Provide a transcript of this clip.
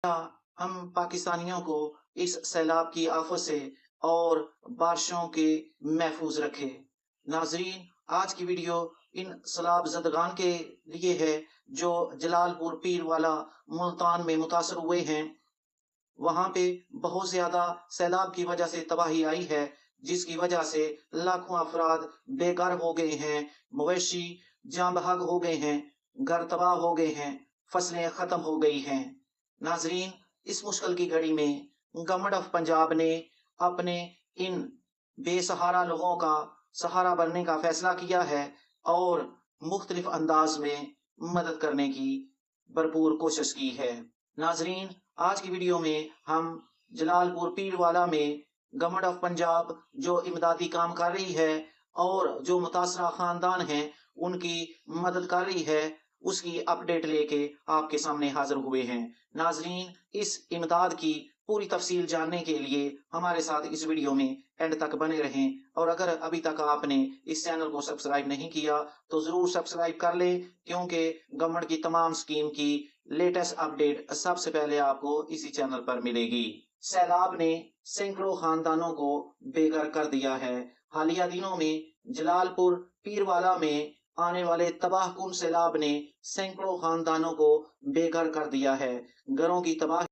हम पाकिस्तानियों को इस सैलाब की आफत से और बारिशों के महफूज रखे। नाजरीन, आज की वीडियो इन सैलाब ज़दगान के लिए है जो जलालपुर पीरवाला मुल्तान में मुतासर हुए हैं। वहां पे बहुत ज्यादा सैलाब की वजह से तबाही आई है, जिसकी वजह से लाखों अफराद बेघर हो गए हैं, मवेशी जान बहक हो गए हैं, घर तबाह हो गए हैं, फसलें खत्म हो गई हैं। नाजरीन, इस मुश्किल की घड़ी में गवर्नमेंट ऑफ पंजाब ने अपने इन बेसहारा लोगों का सहारा बनने का फैसला किया है और मुख्तलिफ अंदाज में मदद करने की भरपूर कोशिश की है। नाजरीन, आज की वीडियो में हम जलालपुर पीरवाला में गवर्नमेंट ऑफ पंजाब जो इमदादी काम कर रही है और जो मुतासरा खानदान हैं उनकी मदद कर रही है, उसकी अपडेट लेके आपके सामने हाजिर हुए हैं। नाजरीन, इस इमदाद की पूरी तफसील जानने के लिए हमारे साथ इस वीडियो में एंड तक बने रहें, और अगर अभी तक आपने इस चैनल को सब्सक्राइब नहीं किया तो जरूर सब्सक्राइब कर लें, क्योंकि गवर्नमेंट की तमाम स्कीम की लेटेस्ट अपडेट सबसे पहले आपको इसी चैनल पर मिलेगी। सैलाब ने सैकड़ों खानदानों को बेघर कर दिया है। हालिया दिनों में जलालपुर पीरवाला में आने वाले तबाहकुन सैलाब ने सैकड़ों खानदानों को बेघर कर दिया है। घरों की तबाही